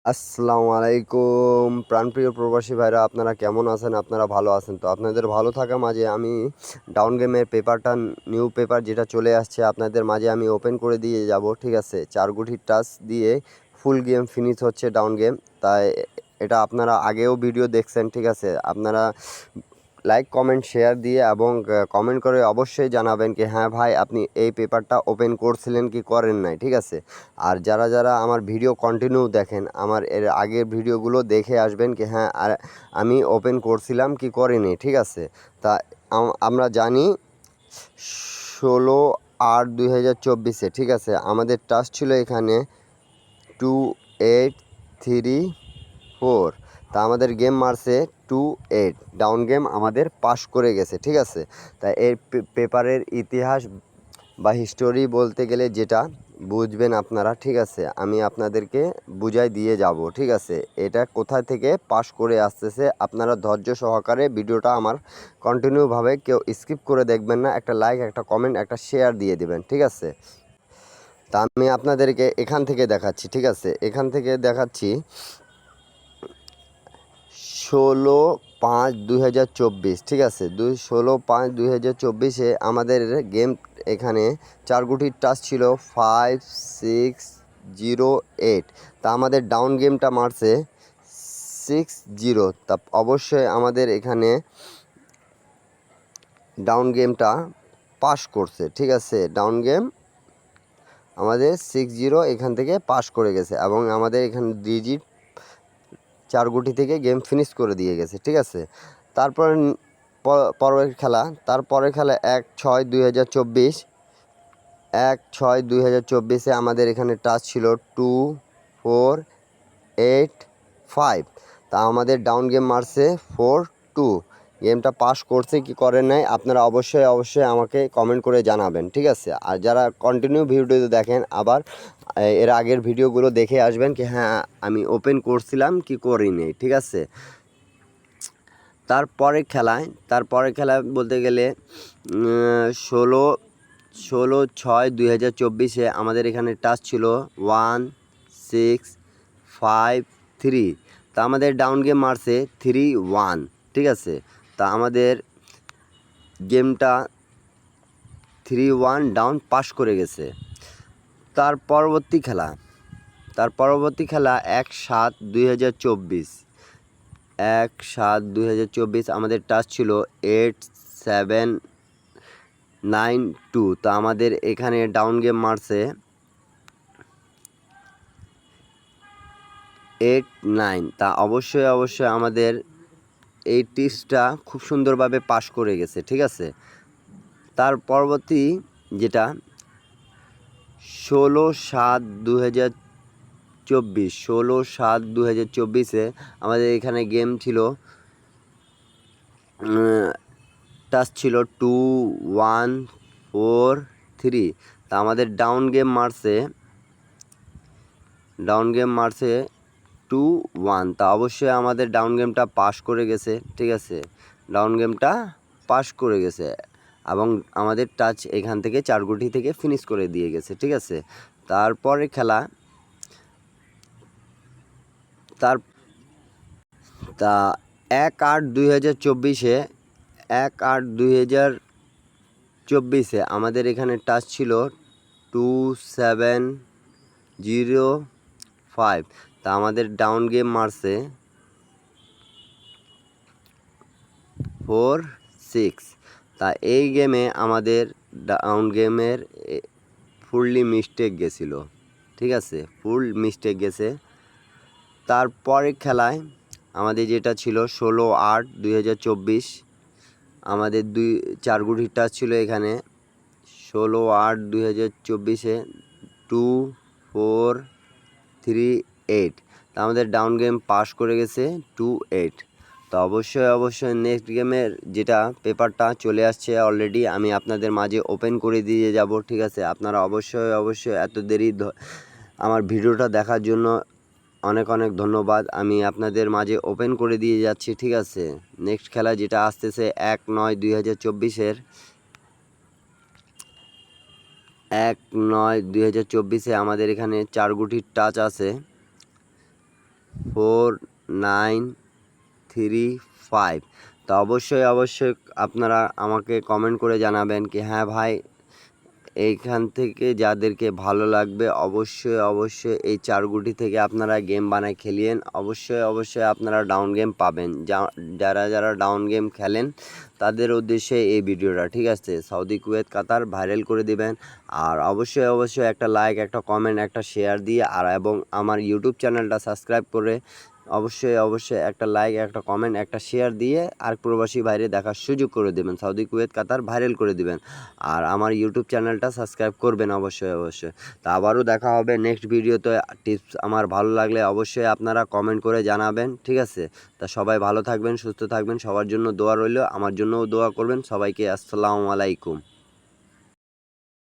আসসালামু আলাইকুম প্রাণপ্রিয় প্রবাসী ভাইরা, আপনারা কেমন আছেন? আপনারা ভালো আছেন তো? আপনাদের ভালো থাকা মাঝে আমি ডাউন গেমের পেপারটা, নিউ পেপার যেটা চলে আসছে আপনাদের মাঝে আমি ওপেন করে দিয়ে যাব। ঠিক আছে, 4 গুটির টাচ দিয়ে ফুল গেম ফিনিশ হচ্ছে ডাউন গেম। তাই এটা আপনারা আগেও ভিডিও দেখছেন। ঠিক আছে, আপনারা লাইক কমেন্ট শেয়ার দিয়ে এবং কমেন্ট করে অবশ্যই জানাবেন কি হ্যাঁ ভাই আপনি এই পেপারটা ওপেন করছিলেন কি করেন নাই। ঠিক আছে, আর যারা যারা আমার ভিডিও কন্টিনিউ দেখেন, আমার এর আগের ভিডিওগুলো দেখে আসবেন কি হ্যাঁ আর আমি ওপেন করছিলাম কি করিনি। ঠিক আছে, তা আমরা জানি 16/8/2024 ঠিক আছে, আমাদের টাচ ছিল এখানে 2834। তা আমাদের গেম মারছে 28, ডাউন গেম আমাদের পাস করে গেছে। ঠিক আছে, তাই এর পেপারের ইতিহাস বা হিস্টোরি বলতে গেলে যেটা বুঝবেন আপনারা। ঠিক আছে, আমি আপনাদেরকে বুঝাই দিয়ে যাব। ঠিক আছে, এটা কোথা থেকে পাস করে আসতেছে আপনারা ধৈর্য সহকারে ভিডিওটা আমার কন্টিনিউভাবে কেউ স্কিপ করে দেখবেন না। একটা লাইক, একটা কমেন্ট, একটা শেয়ার দিয়ে দিবেন। ঠিক আছে, তা আমি আপনাদেরকে এখান থেকে দেখাচ্ছি। ঠিক আছে, এখান থেকে দেখাচ্ছি 16/5/2024। ঠিক আছে, 16/5/2024 আমাদের গেম এখানে 4 গুটির টাচ ছিল 5608। তা আমাদের ডাউন গেমটা মারছে 60। তা অবশ্যই আমাদের এখানে ডাউন গেমটা পাস করছে। ঠিক আছে, ডাউন গেম আমাদের 60 এখান থেকে পাস করে গেছে এবং আমাদের এখানে ডিজিট 4 গুটি থেকে গেম ফিনিশ করে দিয়ে গেছে। ঠিক আছে, তারপর পরের খেলা, তারপরের খেলা 1/6/2024। 1/6/2024 আমাদের এখানে টাচ ছিল 2485। তা আমাদের ডাউন গেম মারছে 42। গেমটা পাস করছে কি করেন নাই আপনারা অবশ্যই অবশ্যই আমাকে কমেন্ট করে জানাবেন। ঠিক আছে, আর যারা কন্টিনিউ ভিডিও দেখেন আবার এর আগের ভিডিওগুলো দেখে আসবেন কি হ্যাঁ আমি ওপেন করছিলাম কি করিনি। ঠিক আছে, তারপরে খেলায় বলতে গেলে 16/6/2024 আমাদের এখানে টাচ ছিল 1653। তা আমাদের ডাউন গেম মারছে 31। ঠিক আছে, তা আমাদের গেমটা 31 ডাউন পাস করে গেছে। তার পরবর্তী খেলা 1/7/2024। 1/7/2024 আমাদের টাচ ছিল 8792। তো আমাদের এখানে ডাউন গেম মারছে 89। তা অবশ্যই অবশ্যই আমাদের এই টিপসটা খুব সুন্দরভাবে পাস করে গেছে। ঠিক আছে, তার পরবর্তী যেটা 16/7/2024। 16/7/2024 আমাদের এখানে গেম ছিল টাচ ছিল 2143। তা আমাদের ডাউন গেম মারছে 21। তা অবশ্যই আমাদের ডাউন গেমটা পাস করে গেছে। ঠিক আছে, ডাউন গেমটা পাস করে গেছে এবং আমাদের টাচ এখান থেকে 4 গুটি থেকে ফিনিশ করে দিয়ে গেছে। ঠিক আছে, তারপরে খেলা তা 1/8/2024। 1/8/2024 আমাদের এখানে টাচ ছিল 2705। তা আমাদের ডাউন গেম মারছে 46। তা এই গেমে আমাদের ডাউন গেমের ফুললি মিস্টেক গেছিল। ঠিক আছে, ফুল মিস্টেক গেছে। তারপরে খেলায় আমাদের যেটা ছিল 16/8/2024 আমাদের 4 গুটির টাচ ছিল এখানে 16/8/2024 2438। তা আমাদের ডাউন গেম পাস করে গেছে 28। তো অবশ্যই অবশ্যই নেক্সট গেমের যেটা পেপারটা চলে আসছে অলরেডি, আমি আপনাদের মাঝে ওপেন করে দিয়ে যাব। ঠিক আছে, আপনারা অবশ্যই অবশ্যই এত দেরি আমার ভিডিওটা দেখার জন্য অনেক অনেক ধন্যবাদ। আমি আপনাদের মাঝে ওপেন করে দিয়ে যাচ্ছি। ঠিক আছে, নেক্সট খেলা যেটা আসতেছে 1/9/2024। 1/9/2024 আমাদের এখানে 4 গুটির টাচ আছে 4935। তো অবশ্যই আপনারা আমাকে কমেন্ট করে জানাবেন কি হ্যাঁ ভাই, এইখান থেকে যাদেরকে ভালো লাগবে অবশ্যই এই 4 গুটি থেকে আপনারা গেম বানায় খেলিয়েন। অবশ্যই আপনারা ডাউন গেম পাবেন। যারা ডাউন গেম খেলেন তাদের উদ্দেশ্যে এই ভিডিওটা, ঠিক আছে? সৌদি, কুয়েত, কাতার ভাইরাল করে দিবেন। আর অবশ্যই একটা লাইক, একটা কমেন্ট, একটা শেয়ার দিয়ে এবং আমার ইউটিউব চ্যানেলটা সাবস্ক্রাইব করে অবশ্যই একটা লাইক, একটা কমেন্ট, একটা শেয়ার দিয়ে আর প্রবাসী বাইরে দেখার সুযোগ করে দেবেন। সৌদি, কুয়েত, কাতার ভাইরাল করে দিবেন। আর আমার ইউটিউব চ্যানেলটা সাবস্ক্রাইব করবেন অবশ্যই। তা আবারও দেখা হবে নেক্সট ভিডিওতে। টিপস আমার ভালো লাগলে অবশ্যই আপনারা কমেন্ট করে জানাবেন, ঠিক আছে? তা সবাই ভালো থাকবেন, সুস্থ থাকবেন, সবার জন্য দোয়া রইল, আমার জন্যও দোয়া করবেন। সবাইকে আসসালামু আলাইকুম।